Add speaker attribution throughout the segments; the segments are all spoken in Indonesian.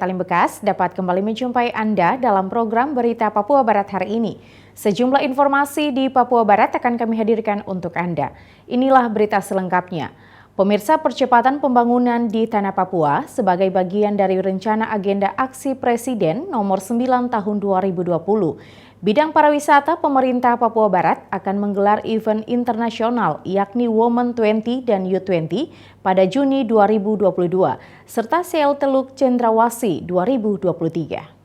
Speaker 1: Talim Bekas dapat kembali menjumpai Anda dalam program Berita Papua Barat hari ini. Sejumlah informasi di Papua Barat akan kami hadirkan untuk Anda. Inilah berita selengkapnya. Pemirsa, percepatan pembangunan di Tanah Papua sebagai bagian dari rencana agenda aksi Presiden nomor 9 tahun 2020. Bidang pariwisata pemerintah Papua Barat akan menggelar event internasional yakni Women 20 dan U20 pada Juni 2022 serta Sel Teluk Cendrawasih 2023.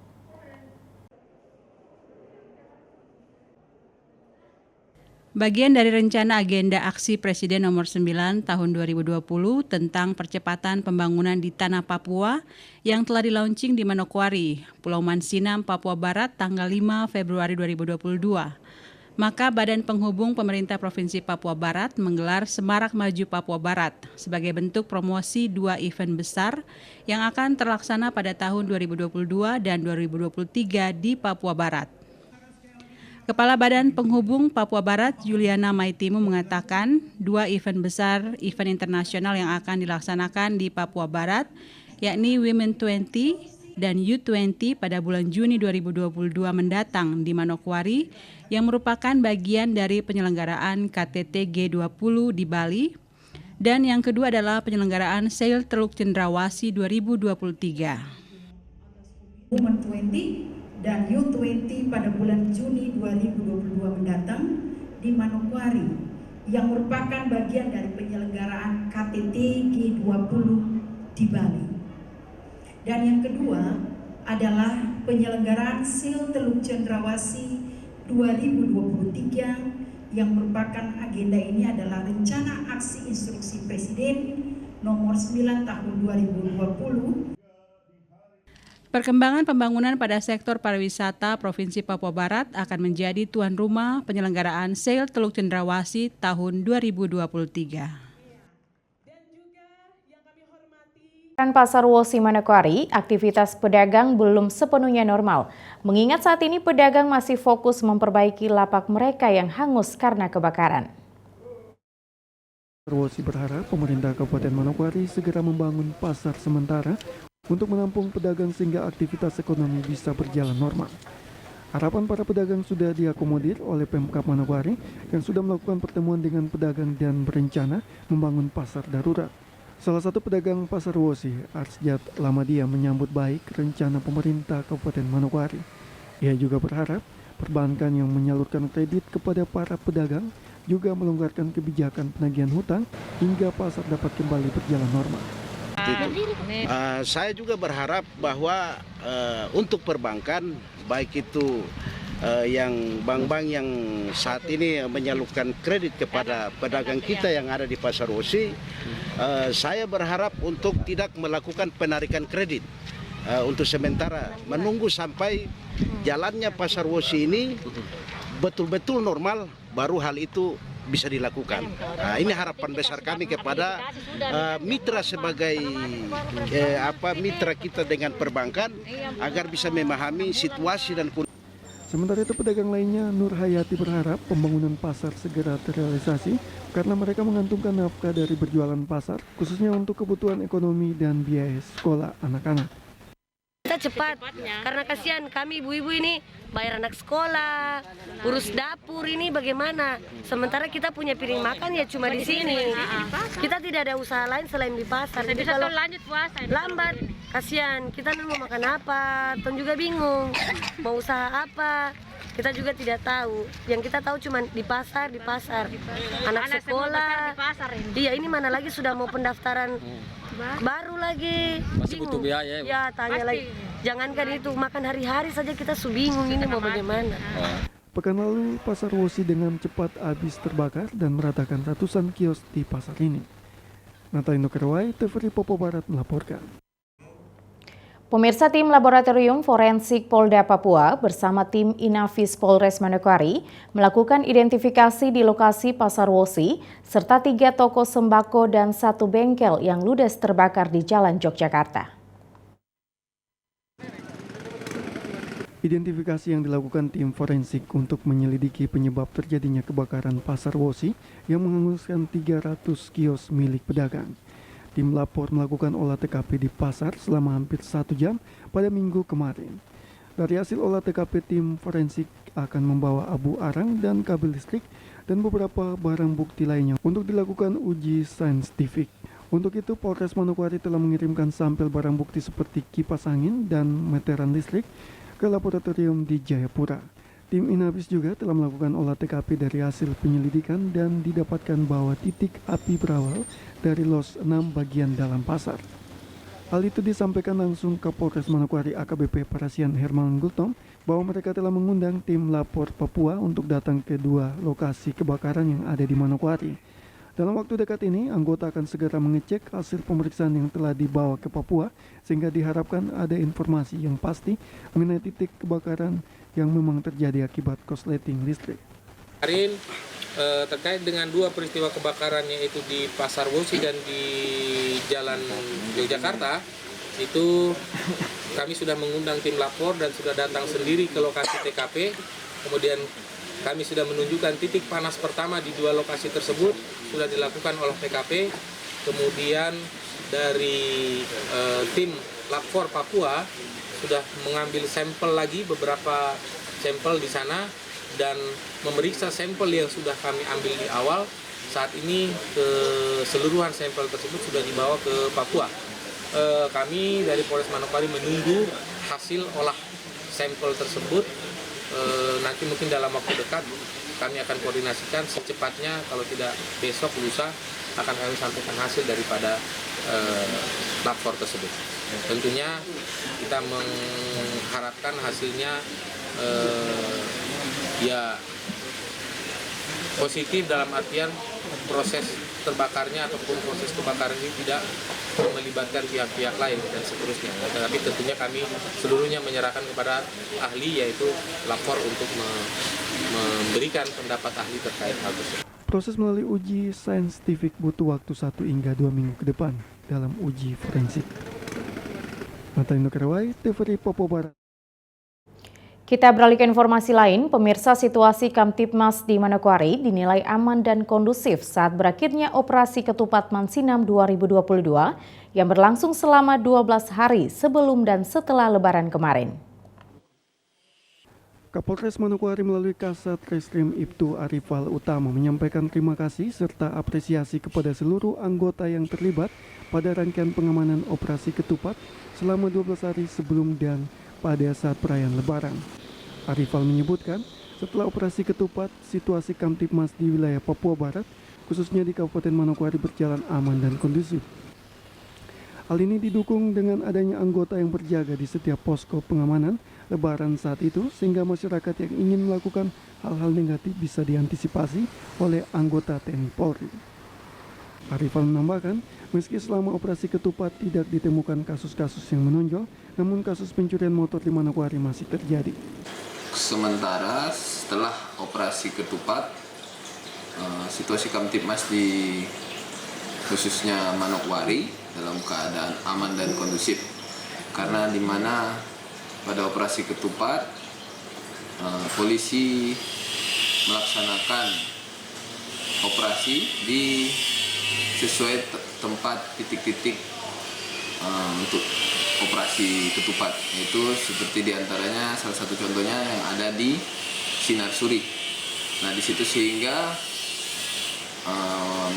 Speaker 2: Bagian dari rencana agenda aksi Presiden nomor 9 tahun 2020 tentang percepatan pembangunan di Tanah Papua yang telah dilaunching di Manokwari, Pulau Mansinam, Papua Barat tanggal 5 Februari 2022. Maka Badan Penghubung Pemerintah Provinsi Papua Barat menggelar Semarak Maju Papua Barat sebagai bentuk promosi dua event besar yang akan terlaksana pada tahun 2022 dan 2023 di Papua Barat. Kepala Badan Penghubung Papua Barat, Juliana Maitimu mengatakan, dua event besar, event internasional yang akan dilaksanakan di Papua Barat, yakni Women 20 dan U20 pada bulan Juni 2022 mendatang di Manokwari, yang merupakan bagian dari penyelenggaraan KTT G20 di Bali, dan yang kedua adalah penyelenggaraan Sel Teluk Cendrawasih 2023.
Speaker 3: Women 20 dan U20 pada bulan Juni 2022 mendatang di Manokwari yang merupakan bagian dari penyelenggaraan KTT G20 di Bali. Dan yang kedua adalah penyelenggaraan Sel Teluk Cendrawasih 2023 yang merupakan agenda ini adalah rencana aksi instruksi Presiden nomor 9 tahun 2020.
Speaker 2: Perkembangan pembangunan pada sektor pariwisata Provinsi Papua Barat akan menjadi tuan rumah penyelenggaraan Sel Teluk Cendrawasih tahun 2023.
Speaker 1: Pasar Wosi Manokwari, aktivitas pedagang belum sepenuhnya normal. Mengingat saat ini pedagang masih fokus memperbaiki lapak mereka yang hangus karena kebakaran.
Speaker 4: Wosi berharap pemerintah Kabupaten Manokwari segera membangun pasar sementara untuk menampung pedagang sehingga aktivitas ekonomi bisa berjalan normal. Harapan para pedagang sudah diakomodir oleh Pemkab Manokwari yang sudah melakukan pertemuan dengan pedagang dan berencana membangun pasar darurat. Salah satu pedagang pasar Wosi, Arsjat Lamadia, menyambut baik rencana pemerintah Kabupaten Manokwari. Ia juga berharap perbankan yang menyalurkan kredit kepada para pedagang juga melonggarkan kebijakan penagihan hutang hingga pasar dapat kembali berjalan normal.
Speaker 5: Saya juga berharap bahwa untuk perbankan, baik itu yang bank-bank yang saat ini menyalurkan kredit kepada pedagang kita yang ada di Pasar Wosi, saya berharap untuk tidak melakukan penarikan kredit untuk sementara, menunggu sampai jalannya Pasar Wosi ini betul-betul normal, baru hal itu bisa dilakukan. Nah, ini harapan besar kami kepada mitra sebagai mitra kita dengan perbankan agar bisa memahami situasi dan kondisi.
Speaker 4: Sementara itu pedagang lainnya, Nur Hayati, berharap pembangunan pasar segera terrealisasi karena mereka menggantungkan nafkah dari berjualan pasar, khususnya untuk kebutuhan ekonomi dan biaya sekolah anak-anak.
Speaker 6: Kita cepat, karena kasihan kami ibu-ibu ini bayar anak sekolah, urus dapur ini bagaimana. Sementara kita punya piring makan ya cuma di sini. Kita tidak ada usaha lain selain di pasar. Jadi kalau lanjut puasa lambat, kasihan. Kita mau makan apa? Ton juga bingung. Mau usaha apa? Kita juga tidak tahu. Yang kita tahu cuma di pasar, di pasar. Anak sekolah. Iya, ini mana lagi sudah mau pendaftaran baru lagi.
Speaker 7: Masih butuh biaya
Speaker 6: ya, tanya lagi. Jangankan itu, makan hari-hari saja kita bingung ini mau bagaimana.
Speaker 4: Pekan lalu, Pasar Wosi dengan cepat habis terbakar dan meratakan ratusan kios di pasar ini. Natalindo Kerwai, TVRI Papua Barat melaporkan.
Speaker 1: Pemirsa, tim Laboratorium Forensik Polda Papua bersama tim Inafis Polres Manokwari melakukan identifikasi di lokasi Pasar Wosi serta 3 toko sembako dan 1 bengkel yang ludes terbakar di Jalan Yogyakarta.
Speaker 4: Identifikasi yang dilakukan tim forensik untuk menyelidiki penyebab terjadinya kebakaran Pasar Wosi yang menghanguskan 300 kios milik pedagang. Tim lapor melakukan olah TKP di pasar selama hampir 1 jam pada Minggu kemarin. Dari hasil olah TKP, tim forensik akan membawa abu arang dan kabel listrik dan beberapa barang bukti lainnya untuk dilakukan uji saintifik. Untuk itu, Polres Manokwari telah mengirimkan sampel barang bukti seperti kipas angin dan meteran listrik ke laboratorium di Jayapura. Tim Inafis juga telah melakukan olah TKP dari hasil penyelidikan dan didapatkan bahwa titik api berawal dari los 6 bagian dalam pasar. Hal itu disampaikan langsung ke Polres Manokwari AKBP Parasian Herman Gultom bahwa mereka telah mengundang tim lapor Papua untuk datang ke 2 lokasi kebakaran yang ada di Manokwari. Dalam waktu dekat ini, anggota akan segera mengecek hasil pemeriksaan yang telah dibawa ke Papua sehingga diharapkan ada informasi yang pasti mengenai titik kebakaran yang memang terjadi akibat korsleting listrik.
Speaker 7: Kemarin terkait dengan 2 peristiwa kebakaran yaitu di Pasar Wosi dan di Jalan Yogyakarta, itu kami sudah mengundang tim lapor dan sudah datang sendiri ke lokasi TKP. Kemudian kami sudah menunjukkan titik panas pertama di 2 lokasi tersebut sudah dilakukan oleh TKP. Kemudian dari tim lapor Papua sudah mengambil sampel lagi, beberapa sampel di sana, dan memeriksa sampel yang sudah kami ambil di awal. Saat ini keseluruhan sampel tersebut sudah dibawa ke Papua. Kami dari Polres Manokwari menunggu hasil olah sampel tersebut. Nanti mungkin dalam waktu dekat kami akan koordinasikan secepatnya, kalau tidak besok lusa akan kami sampaikan hasil daripada lapor tersebut. Tentunya kita mengharapkan hasilnya ya positif, dalam artian proses terbakarnya ataupun proses kebakaran ini tidak melibatkan pihak-pihak lain dan seterusnya. Tetapi tentunya kami seluruhnya menyerahkan kepada ahli, yaitu lapor untuk memberikan pendapat ahli terkait hal tersebut.
Speaker 4: Proses melalui uji saintifik butuh waktu 1 hingga 2 minggu ke depan dalam uji forensik. Natalindo Kerawai, TVRI Papua Barat.
Speaker 1: Kita beralih ke informasi lain, pemirsa, situasi Kamtibmas di Manokwari dinilai aman dan kondusif saat berakhirnya operasi Ketupat Mansinam 2022 yang berlangsung selama 12 hari sebelum dan setelah Lebaran kemarin.
Speaker 4: Kapolres Manokwari melalui Kasat Reskrim Ibtu Arifal Utama menyampaikan terima kasih serta apresiasi kepada seluruh anggota yang terlibat pada rangkaian pengamanan operasi Ketupat selama 12 hari sebelum dan pada saat perayaan Lebaran. Arifal menyebutkan, setelah operasi Ketupat, situasi Kamtibmas di wilayah Papua Barat, khususnya di Kabupaten Manokwari, berjalan aman dan kondusif. Hal ini didukung dengan adanya anggota yang berjaga di setiap posko pengamanan Lebaran saat itu, sehingga masyarakat yang ingin melakukan hal-hal negatif bisa diantisipasi oleh anggota TNI Polri. Arifal menambahkan, meski selama operasi Ketupat tidak ditemukan kasus-kasus yang menonjol, namun kasus pencurian motor di Manokwari masih terjadi.
Speaker 8: Sementara setelah operasi Ketupat, situasi Kamtibmas di khususnya Manokwari dalam keadaan aman dan kondusif. Karena di mana pada operasi Ketupat, polisi melaksanakan operasi di sesuai tempat titik-titik untuk operasi Ketupat, yaitu seperti diantaranya salah satu contohnya yang ada di Sinar Suri. Nah di situ sehingga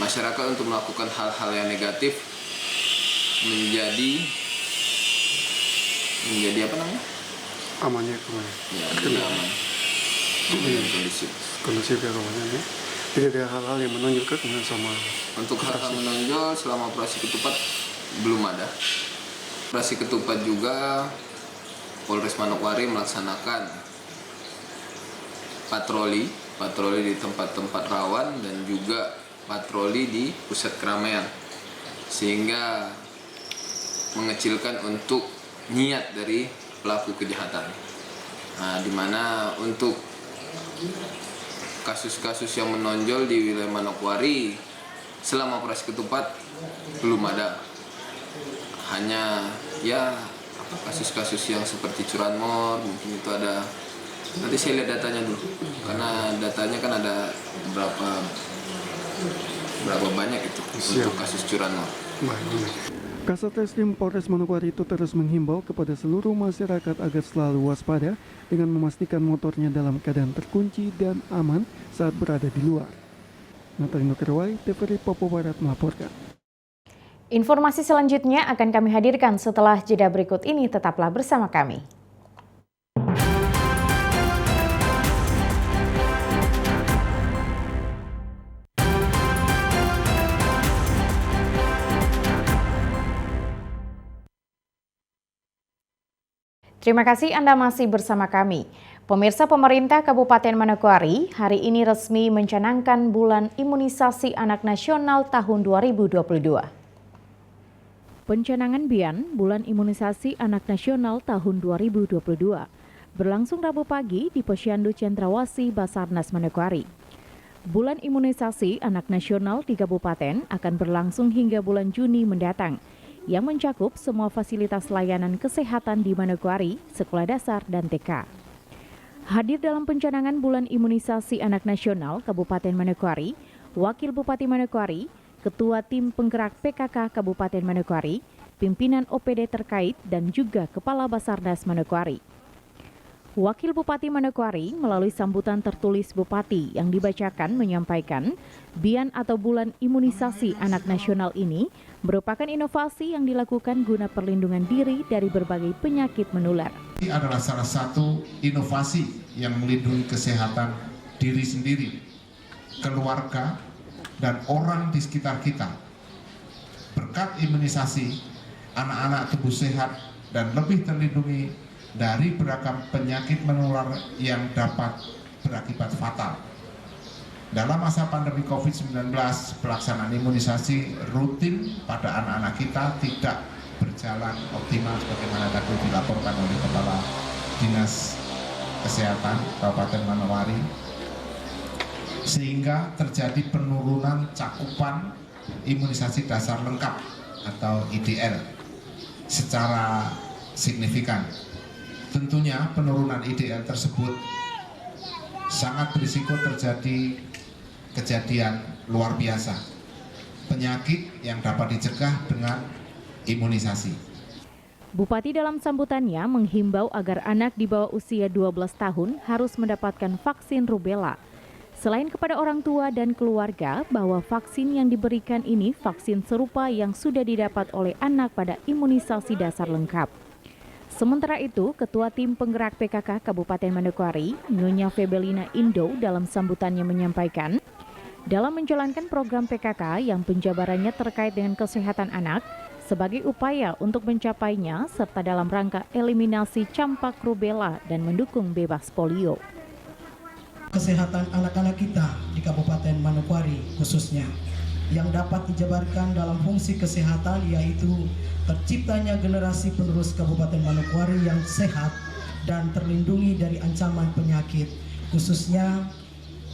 Speaker 8: masyarakat untuk melakukan hal-hal yang negatif menjadi apa namanya?
Speaker 9: Amannya kemana?
Speaker 8: Ya, jadi aman.
Speaker 9: Kondusif ya kemana ya? Tidak ada hal-hal yang menonjol ke sama.
Speaker 8: Untuk hal-hal menonjol selama operasi Ketupat belum ada. Operasi Ketupat juga Polres Manokwari melaksanakan patroli di tempat-tempat rawan dan juga patroli di pusat keramaian, sehingga mengecilkan untuk niat dari pelaku kejahatan. Nah, di mana untuk kasus-kasus yang menonjol di wilayah Manokwari selama operasi Ketupat belum ada. Hanya ya kasus-kasus yang seperti curanmor, mungkin itu ada. Nanti saya lihat datanya dulu, karena datanya kan ada berapa banyak itu untuk kasus curanmor.
Speaker 4: Kasat Reskrim Polres Manokwari itu terus menghimbau kepada seluruh masyarakat agar selalu waspada dengan memastikan motornya dalam keadaan terkunci dan aman saat berada di luar. Natalino Kerwai, TVRI Papua Barat melaporkan.
Speaker 1: Informasi selanjutnya akan kami hadirkan setelah jeda berikut ini. Tetaplah bersama kami. Terima kasih Anda masih bersama kami. Pemirsa, pemerintah Kabupaten Manokwari hari ini resmi mencanangkan Bulan Imunisasi Anak Nasional tahun 2022. Pencanangan BIAN Bulan Imunisasi Anak Nasional tahun 2022 berlangsung Rabu pagi di Posyandu Cendrawasih Basarnas Manokwari. Bulan Imunisasi Anak Nasional di Kabupaten akan berlangsung hingga bulan Juni mendatang, yang mencakup semua fasilitas layanan kesehatan di Manokwari, sekolah dasar dan TK. Hadir dalam pencanangan Bulan Imunisasi Anak Nasional Kabupaten Manokwari, Wakil Bupati Manokwari, Ketua Tim Penggerak PKK Kabupaten Manokwari, pimpinan OPD terkait dan juga Kepala Basarnas Manokwari. Wakil Bupati Manokwari melalui sambutan tertulis Bupati yang dibacakan menyampaikan BIAN atau Bulan Imunisasi Anak Nasional ini merupakan inovasi yang dilakukan guna perlindungan diri dari berbagai penyakit menular.
Speaker 10: Ini adalah salah satu inovasi yang melindungi kesehatan diri sendiri, keluarga, dan orang di sekitar kita. Berkat imunisasi, anak-anak tumbuh sehat dan lebih terlindungi dari beragam penyakit menular yang dapat berakibat fatal. Dalam masa pandemi COVID-19, pelaksanaan imunisasi rutin pada anak-anak kita tidak berjalan optimal sebagaimana tadi dilaporkan oleh Kepala Dinas Kesehatan Kabupaten Manokwari, sehingga terjadi penurunan cakupan imunisasi dasar lengkap atau IDL secara signifikan. Tentunya penurunan IDL tersebut sangat berisiko terjadi kejadian luar biasa, penyakit yang dapat dicegah dengan imunisasi.
Speaker 1: Bupati dalam sambutannya menghimbau agar anak di bawah usia 12 tahun harus mendapatkan vaksin rubella. Selain kepada orang tua dan keluarga, bahwa vaksin yang diberikan ini vaksin serupa yang sudah didapat oleh anak pada imunisasi dasar lengkap. Sementara itu, Ketua Tim Penggerak PKK Kabupaten Manokwari, Nyonya Febelina Indo dalam sambutannya menyampaikan, dalam menjalankan program PKK yang penjabarannya terkait dengan kesehatan anak, sebagai upaya untuk mencapainya serta dalam rangka eliminasi campak rubella dan mendukung bebas polio.
Speaker 3: Kesehatan anak-anak kita di Kabupaten Manokwari khususnya, yang dapat dijabarkan dalam fungsi kesehatan yaitu terciptanya generasi penerus Kabupaten Manokwari yang sehat dan terlindungi dari ancaman penyakit, khususnya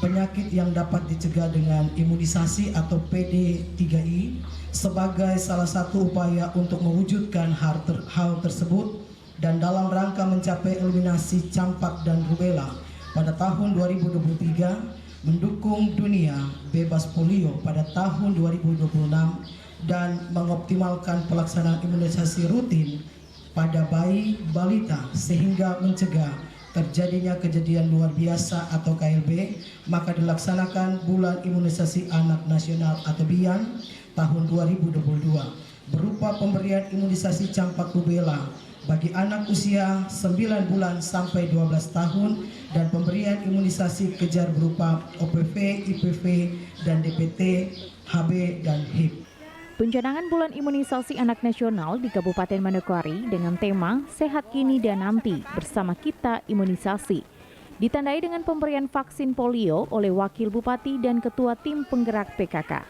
Speaker 3: penyakit yang dapat dicegah dengan imunisasi atau PD3I sebagai salah satu upaya untuk mewujudkan hal tersebut dan dalam rangka mencapai eliminasi campak dan rubella pada tahun 2023, mendukung dunia bebas polio pada tahun 2026 dan mengoptimalkan pelaksanaan imunisasi rutin pada bayi balita sehingga mencegah terjadinya kejadian luar biasa atau KLB, maka dilaksanakan Bulan Imunisasi Anak Nasional atau BIAN tahun 2022 berupa pemberian imunisasi campak rubella bagi anak usia 9 bulan sampai 12 tahun dan pemberian imunisasi kejar berupa OPV, IPV, dan DPT, HB, dan HIP.
Speaker 1: Pencanangan Bulan Imunisasi Anak Nasional di Kabupaten Manokwari dengan tema Sehat Kini dan Nanti Bersama Kita Imunisasi ditandai dengan pemberian vaksin polio oleh Wakil Bupati dan Ketua Tim Penggerak PKK.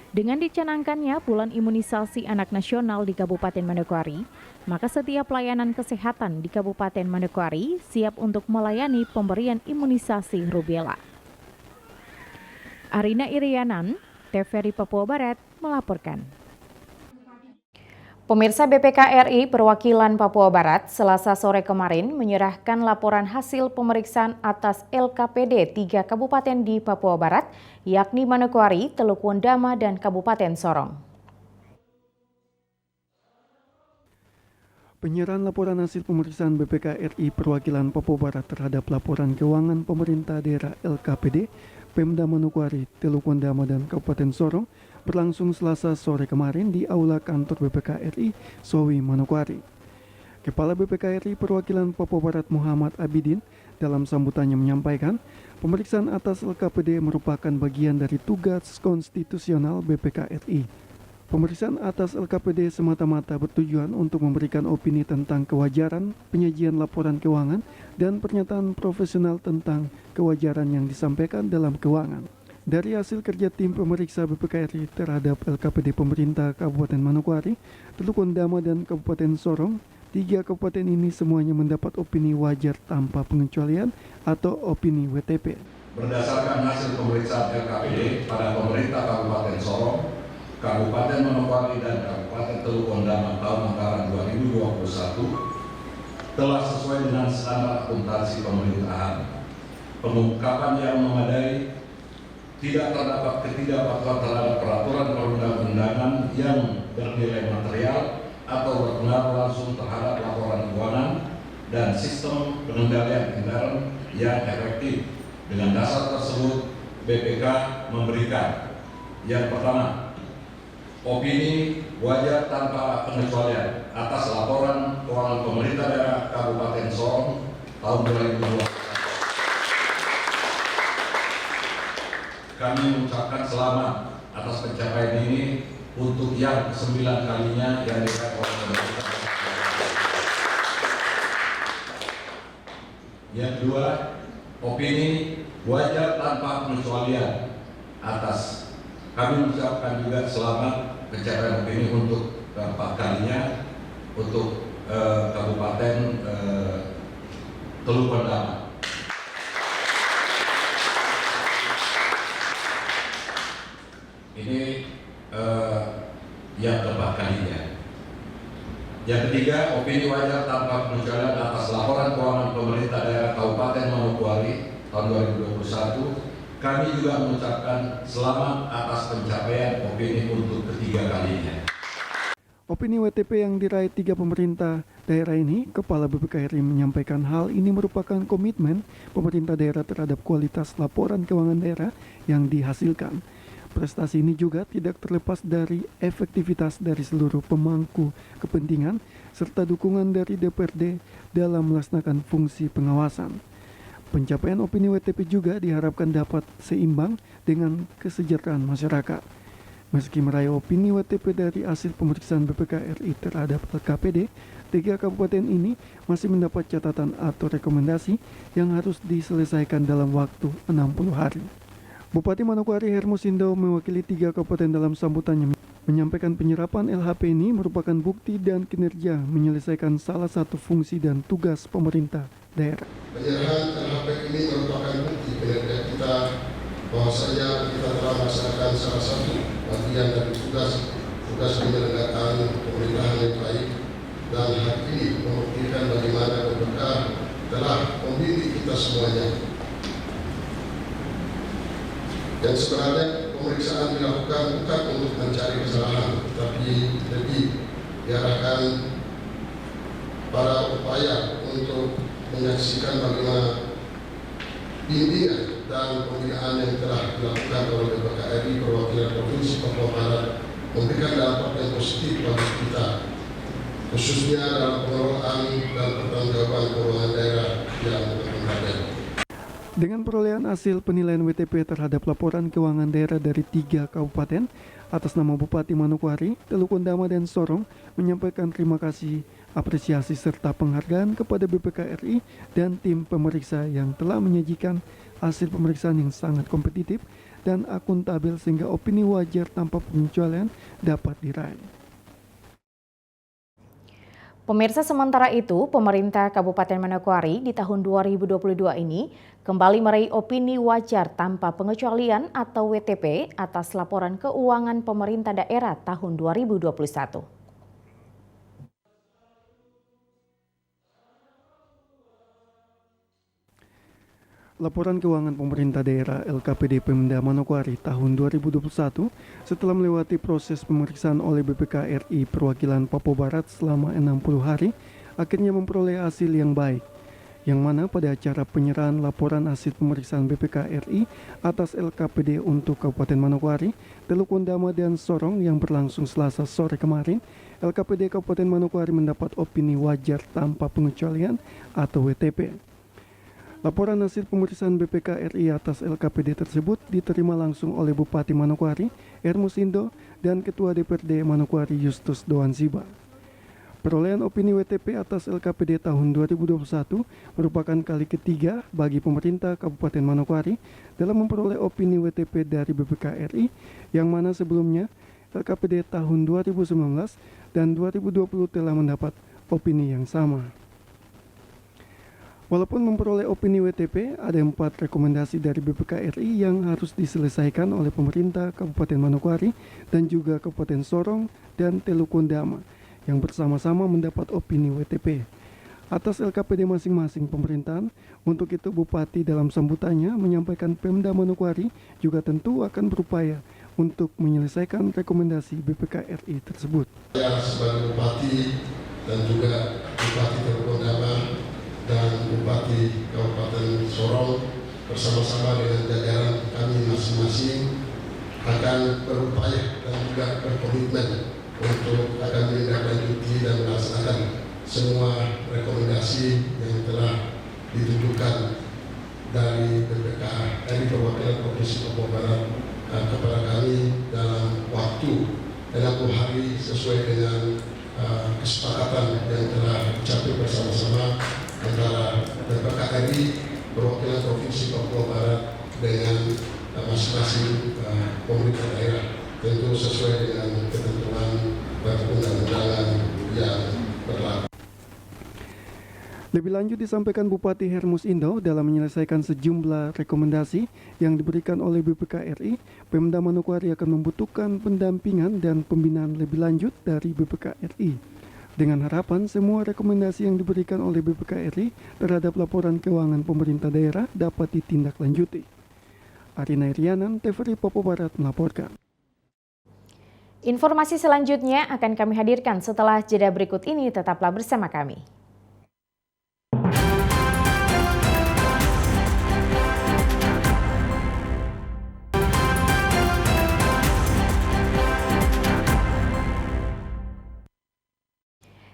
Speaker 1: Dengan dicanangkannya Bulan Imunisasi Anak Nasional di Kabupaten Manokwari, maka setiap layanan kesehatan di Kabupaten Manokwari siap untuk melayani pemberian imunisasi rubella. Arina Irianan, TVRI Papua Barat melaporkan. Pemirsa, BPK RI Perwakilan Papua Barat Selasa sore kemarin menyerahkan laporan hasil pemeriksaan atas LKPD 3 kabupaten di Papua Barat, yakni Manokwari, Teluk Wondama, dan Kabupaten Sorong.
Speaker 4: Penyerahan laporan hasil pemeriksaan BPK RI perwakilan Papua Barat terhadap laporan keuangan pemerintah daerah LKPD, Pemda Manokwari, Teluk Ondama, dan Kabupaten Sorong berlangsung Selasa sore kemarin di Aula Kantor BPK RI Sowi Manokwari. Kepala BPK RI perwakilan Papua Barat Muhammad Abidin dalam sambutannya menyampaikan, pemeriksaan atas LKPD merupakan bagian dari tugas konstitusional BPK RI. Pemeriksaan atas LKPD semata-mata bertujuan untuk memberikan opini tentang kewajaran penyajian laporan keuangan dan pernyataan profesional tentang kewajaran yang disampaikan dalam keuangan. Dari hasil kerja tim pemeriksa BPK RI terhadap LKPD pemerintah Kabupaten Manokwari, Teluk Ondama, dan Kabupaten Sorong, 3 kabupaten ini semuanya mendapat opini wajar tanpa pengecualian atau opini WTP.
Speaker 11: Berdasarkan hasil pemeriksaan LKPD pada pemerintah Kabupaten Sorong, Kabupaten Manokwari, dan Kabupaten Teluk Ondama tahun anggaran 2021 telah sesuai dengan standar akuntansi pemerintahan. Pengungkapan yang memadai, tidak terdapat ketidakpatuhan terhadap peraturan perundang-undangan yang bernilai material atau berpengaruh langsung terhadap laporan keuangan dan sistem pengendalian intern yang efektif. Dengan dasar tersebut, BPK memberikan yang pertama, opini wajar tanpa pengecualian atas laporan keuangan pemerintah daerah Kabupaten Sorong tahun 2020. Kami mengucapkan selamat atas pencapaian ini untuk yang ke-9 kalinya yang diraih oleh pemerintah. Yang kedua, opini wajar tanpa pengecualian atas. Kami mengucapkan juga selamat pencapaian opini untuk keempat kalinya untuk Kabupaten Teluk Ondama. Ini yang keempat kalinya. Yang ketiga, opini wajar tanpa pengecualian atas laporan keuangan pemerintah daerah Kabupaten Manokwari tahun 2021. Kami juga mengucapkan selamat atas pencapaian opini untuk ketiga kalinya.
Speaker 4: Opini WTP yang diraih 3 pemerintah daerah ini, Kepala BPK RI menyampaikan hal ini merupakan komitmen pemerintah daerah terhadap kualitas laporan keuangan daerah yang dihasilkan. Prestasi ini juga tidak terlepas dari efektivitas dari seluruh pemangku kepentingan serta dukungan dari DPRD dalam melaksanakan fungsi pengawasan. Pencapaian opini WTP juga diharapkan dapat seimbang dengan kesejahteraan masyarakat. Meski meraih opini WTP dari hasil pemeriksaan BPK RI terhadap LKPD, 3 kabupaten ini masih mendapat catatan atau rekomendasi yang harus diselesaikan dalam waktu 60 hari. Bupati Manokwari Hermosindo mewakili 3 kabupaten dalam sambutannya menyampaikan penyerapan LHP ini merupakan bukti dan kinerja menyelesaikan salah satu fungsi dan tugas pemerintah daerah.
Speaker 12: Penyerahan LHP ini merupakan bukti kinerja kita bahwasanya kita telah melaksanakan salah satu bagian dari tugas penyelenggaraan pemerintahan yang baik, dan hal ini membuktikan bagaimana BPK telah membimbing kita semuanya. Dan sebenarnya pemeriksaan dilakukan bukan untuk mencari kesalahan, tetapi lebih diarahkan pada upaya untuk menyaksikan bagaimana bimbingan dan pembinaan yang telah dilakukan oleh BPK RI perwakilan Provinsi Papua Barat memberikan dampak yang positif bagi kita, khususnya dalam pengelolaan dan pertanggungjawaban keuangan daerah yang berkelanjutan.
Speaker 4: Dengan perolehan hasil penilaian WTP terhadap laporan keuangan daerah dari 3 kabupaten, atas nama Bupati Manokwari, Teluk Ondama, dan Sorong menyampaikan terima kasih, apresiasi serta penghargaan kepada BPK RI dan tim pemeriksa yang telah menyajikan hasil pemeriksaan yang sangat kompetitif dan akuntabel sehingga opini wajar tanpa pengecualian dapat diraih.
Speaker 1: Pemirsa, sementara itu, pemerintah Kabupaten Manokwari di tahun 2022 ini kembali meraih opini wajar tanpa pengecualian atau WTP atas laporan keuangan pemerintah daerah tahun 2021.
Speaker 4: Laporan Keuangan Pemerintah Daerah LKPD Pemda Manokwari tahun 2021 setelah melewati proses pemeriksaan oleh BPK RI Perwakilan Papua Barat selama 60 hari, akhirnya memperoleh hasil yang baik, yang mana pada acara penyerahan laporan hasil pemeriksaan BPK RI atas LKPD untuk Kabupaten Manokwari, Teluk Wondama dan Sorong yang berlangsung Selasa sore kemarin, LKPD Kabupaten Manokwari mendapat opini wajar tanpa pengecualian atau WTP. Laporan hasil pemeriksaan BPK RI atas LKPD tersebut diterima langsung oleh Bupati Manokwari, Hermus Indo, dan Ketua DPRD Manokwari Justus Doanziba. Perolehan opini WTP atas LKPD tahun 2021 merupakan kali ketiga bagi pemerintah Kabupaten Manokwari dalam memperoleh opini WTP dari BPK RI, yang mana sebelumnya LKPD tahun 2019 dan 2020 telah mendapat opini yang sama. Walaupun memperoleh opini WTP, ada 4 rekomendasi dari BPK RI yang harus diselesaikan oleh pemerintah Kabupaten Manokwari dan juga Kabupaten Sorong dan Teluk Wondama yang bersama-sama mendapat opini WTP atas LKPD masing-masing pemerintahan. Untuk itu Bupati dalam sambutannya menyampaikan Pemda Manokwari juga tentu akan berupaya untuk menyelesaikan rekomendasi BPK RI tersebut.
Speaker 12: Saya sebagai Bupati dan juga Bupati Teluk Wondama dan Bupati Kabupaten Sorong bersama-sama dengan jajaran kami masing-masing akan berupaya dan juga berkomitmen untuk akan menindaklanjuti dan melaksanakan semua rekomendasi yang telah ditujukan dari BPK RI Perwakilan Provinsi Papua Barat kepada kami dalam waktu 60 hari sesuai dengan kesepakatan yang telah dicapai bersama-sama antara BPK RI Perwakilan Provinsi Papua Barat dengan masing-masing pemerintah daerah, tentu sesuai dengan ketentuan perundang-undangan yang berlaku.
Speaker 4: Lebih lanjut disampaikan Bupati Hermus Indo dalam menyelesaikan sejumlah rekomendasi yang diberikan oleh BPK RI, Pemda Manokwari akan membutuhkan pendampingan dan pembinaan lebih lanjut dari BPK RI. Dengan harapan semua rekomendasi yang diberikan oleh BPK RI terhadap laporan keuangan pemerintah daerah dapat ditindaklanjuti. Arina Irianan, TVRI Papua Barat melaporkan.
Speaker 1: Informasi selanjutnya akan kami hadirkan setelah jeda berikut ini, tetaplah bersama kami.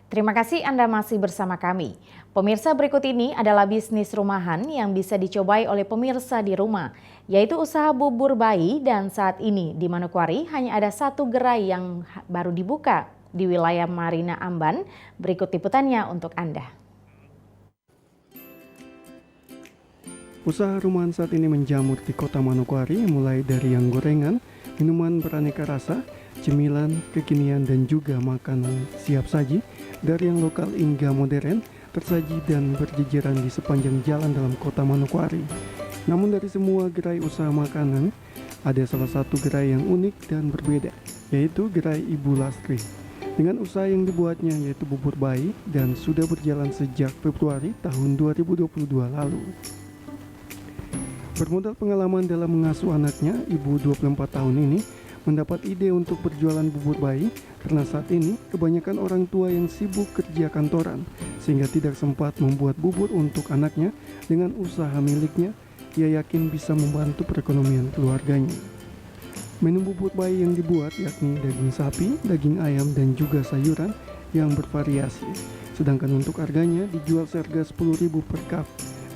Speaker 1: Terima kasih Anda masih bersama kami. Pemirsa, berikut ini adalah bisnis rumahan yang bisa dicobai oleh pemirsa di rumah, yaitu usaha bubur bayi, dan saat ini di Manokwari hanya ada 1 gerai yang baru dibuka di wilayah Marina Amban. Berikut liputannya untuk Anda.
Speaker 4: Usaha rumahan saat ini menjamur di kota Manokwari, mulai dari yang gorengan, minuman beraneka rasa, cemilan, kekinian, dan juga makanan siap saji. Dari yang lokal hingga modern, tersaji dan berjejeran di sepanjang jalan dalam kota Manokwari. Namun dari semua gerai usaha makanan, ada salah satu gerai yang unik dan berbeda, yaitu gerai Ibu Lastri. Dengan usaha yang dibuatnya yaitu bubur bayi dan sudah berjalan sejak Februari tahun 2022 lalu. Bermodal pengalaman dalam mengasuh anaknya, ibu 24 tahun ini mendapat ide untuk berjualan bubur bayi karena saat ini kebanyakan orang tua yang sibuk kerja kantoran sehingga tidak sempat membuat bubur untuk anaknya. Dengan usaha miliknya, ia yakin bisa membantu perekonomian keluarganya. Menu bubur bayi yang dibuat yakni daging sapi, daging ayam, dan juga sayuran yang bervariasi. Sedangkan untuk harganya dijual seharga 10.000 per cup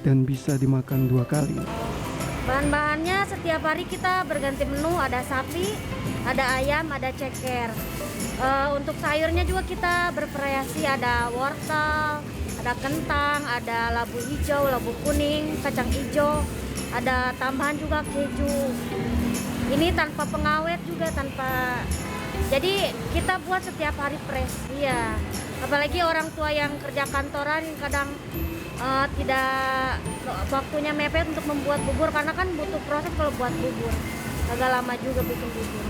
Speaker 4: dan bisa dimakan 2 kali.
Speaker 13: Bahan-bahannya setiap hari kita berganti menu, ada sapi, ada ayam, ada ceker. Untuk sayurnya juga kita bervariasi, ada wortel, ada kentang, ada labu hijau, labu kuning, kacang hijau, ada tambahan juga keju. Ini tanpa pengawet juga, jadi kita buat setiap hari fresh. Iya. Apalagi orang tua yang kerja kantoran kadang tidak waktunya mepet untuk membuat bubur, karena kan butuh proses kalau buat bubur. Agak lama juga bikin bubur.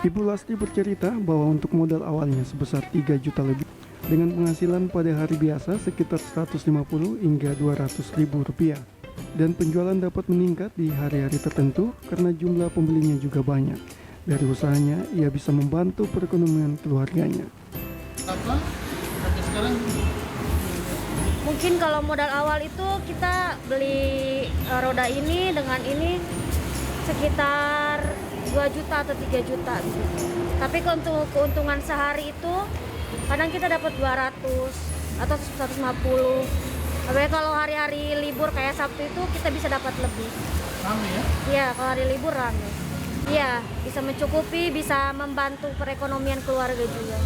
Speaker 4: Ibu Lasti bercerita bahwa untuk modal awalnya sebesar 3 juta lebih, dengan penghasilan pada hari biasa sekitar 150 hingga 200 ribu rupiah. Dan penjualan dapat meningkat di hari-hari tertentu karena jumlah pembelinya juga banyak. Dari usahanya, ia bisa membantu perekonomian keluarganya.
Speaker 14: Apa? Sampai sekarang?
Speaker 13: Mungkin kalau modal awal itu kita beli roda ini dengan ini sekitar 2 juta atau 3 juta gitu. Tapi untuk keuntungan sehari itu kadang kita dapat 200 atau 150. Tapi kalau hari-hari libur kayak Sabtu itu kita bisa dapat lebih.
Speaker 14: Rame ya?
Speaker 13: Iya, kalau hari libur rame. Iya, bisa mencukupi, bisa membantu perekonomian keluarga juga.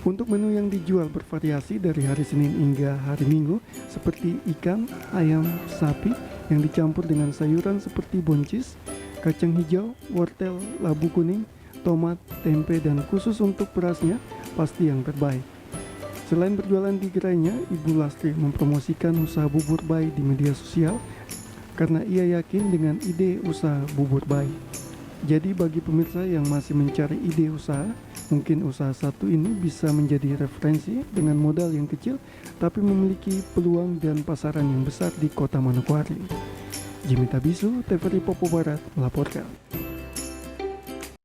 Speaker 4: Untuk menu yang dijual bervariasi dari hari Senin hingga hari Minggu, seperti ikan, ayam, sapi yang dicampur dengan sayuran seperti buncis, kacang hijau, wortel, labu kuning, tomat, tempe, dan khusus untuk berasnya pasti yang terbaik. Selain berjualan di gerainya, Ibu Lastri mempromosikan usaha bubur bayi di media sosial karena ia yakin dengan ide usaha bubur bayi. Jadi bagi pemirsa yang masih mencari ide usaha, mungkin usaha satu ini bisa menjadi referensi dengan modal yang kecil tapi memiliki peluang dan pasaran yang besar di Kota Manokwari. Jimmy Tabisu, TVRI Papua Barat melaporkan.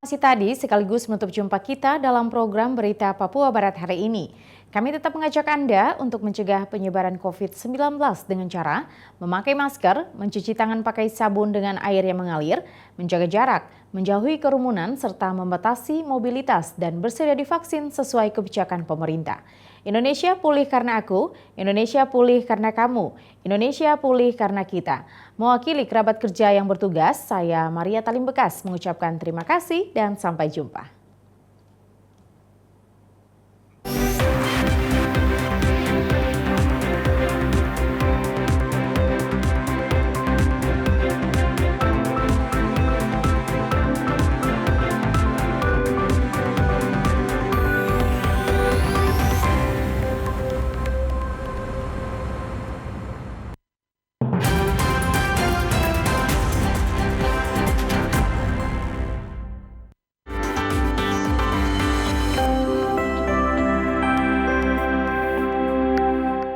Speaker 1: Masih tadi sekaligus menutup jumpa kita dalam program Berita Papua Barat hari ini. Kami tetap mengajak Anda untuk mencegah penyebaran COVID-19 dengan cara memakai masker, mencuci tangan pakai sabun dengan air yang mengalir, menjaga jarak, menjauhi kerumunan, serta membatasi mobilitas dan bersedia divaksin sesuai kebijakan pemerintah. Indonesia pulih karena aku, Indonesia pulih karena kamu, Indonesia pulih karena kita. Mewakili kerabat kerja yang bertugas, saya Maria Talim Bekas mengucapkan terima kasih dan sampai jumpa.